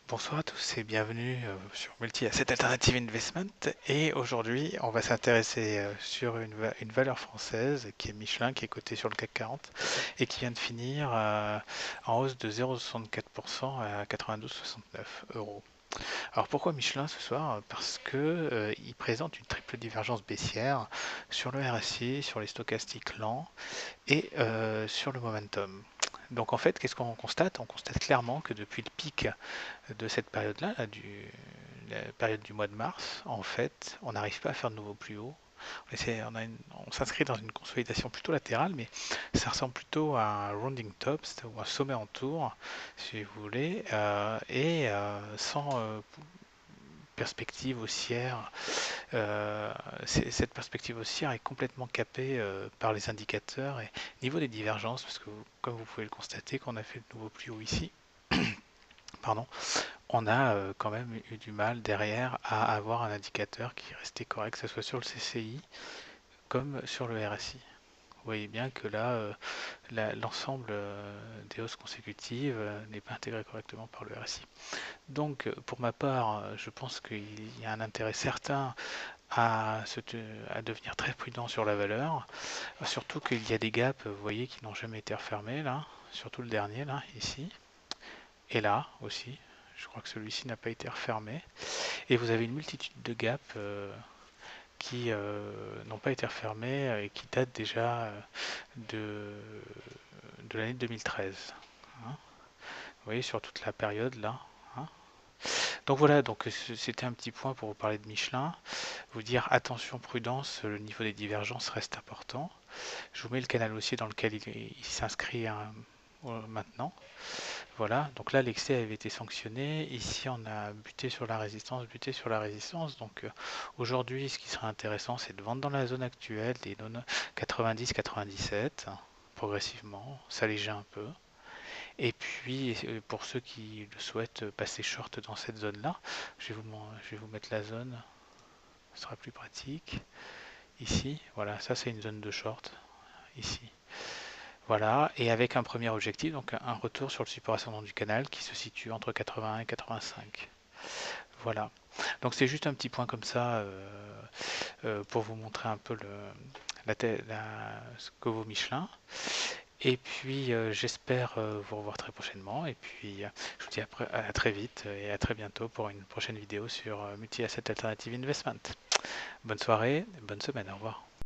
Bonsoir à tous et bienvenue sur Multi-Asset Alternative Investment. Et aujourd'hui, on va s'intéresser sur une valeur française qui est Michelin, qui est cotée sur le CAC 40 et qui vient de finir en hausse de 0,64% à 92,69 euros. Alors pourquoi Michelin ce soir? Parce que il présente une triple divergence baissière sur le RSI, sur les stochastiques lents et sur le momentum. Donc en fait, qu'est-ce qu'on constate? On constate clairement que depuis le pic de cette période-là, la période du mois de mars, en fait, on n'arrive pas à faire de nouveau plus haut. On s'inscrit dans une consolidation plutôt latérale, mais ça ressemble plutôt à un rounding top, ou un sommet en tour, si vous voulez, et sans perspective haussière. Cette perspective haussière est complètement capée par les indicateurs et niveau des divergences, parce que comme vous pouvez le constater, qu'on a fait de nouveau plus haut ici, pardon, on a quand même eu du mal derrière à avoir un indicateur qui restait correct, que ce soit sur le CCI comme sur le RSI. Vous voyez bien que là, l'ensemble des hausses consécutives n'est pas intégré correctement par le RSI. Donc, pour ma part, je pense qu'il y a un intérêt certain à devenir très prudent sur la valeur, surtout qu'il y a des gaps, vous voyez, qui n'ont jamais été refermés, là, surtout le dernier, là, ici, et là aussi. Je crois que celui-ci n'a pas été refermé. Et vous avez une multitude de gaps qui n'ont pas été refermés et qui datent déjà de, de l'année 2013. Hein. Vous voyez, sur toute la période là. Hein. Donc voilà, donc c'était un petit point pour vous parler de Michelin. Vous dire attention, prudence, le niveau des divergences reste important. Je vous mets le canal haussier dans lequel il s'inscrit maintenant. Voilà, donc là l'excès avait été sanctionné. Ici on a buté sur la résistance, buté sur la résistance. Donc aujourd'hui ce qui serait intéressant c'est de vendre dans la zone actuelle des zones 90-97 progressivement, s'alléger un peu. Et puis pour ceux qui le souhaitent passer short dans cette zone-là, je vais vous mettre la zone, ce sera plus pratique. Ici, voilà, ça c'est une zone de short, ici. Voilà, et avec un premier objectif, donc un retour sur le support ascendant du canal qui se situe entre 81 et 85. Voilà. Donc c'est juste un petit point comme ça pour vous montrer un peu ce que vaut Michelin. Et puis j'espère vous revoir très prochainement. Et puis je vous dis à très vite et à très bientôt pour une prochaine vidéo sur Multi-Asset Alternative Investment. Bonne soirée, bonne semaine, au revoir.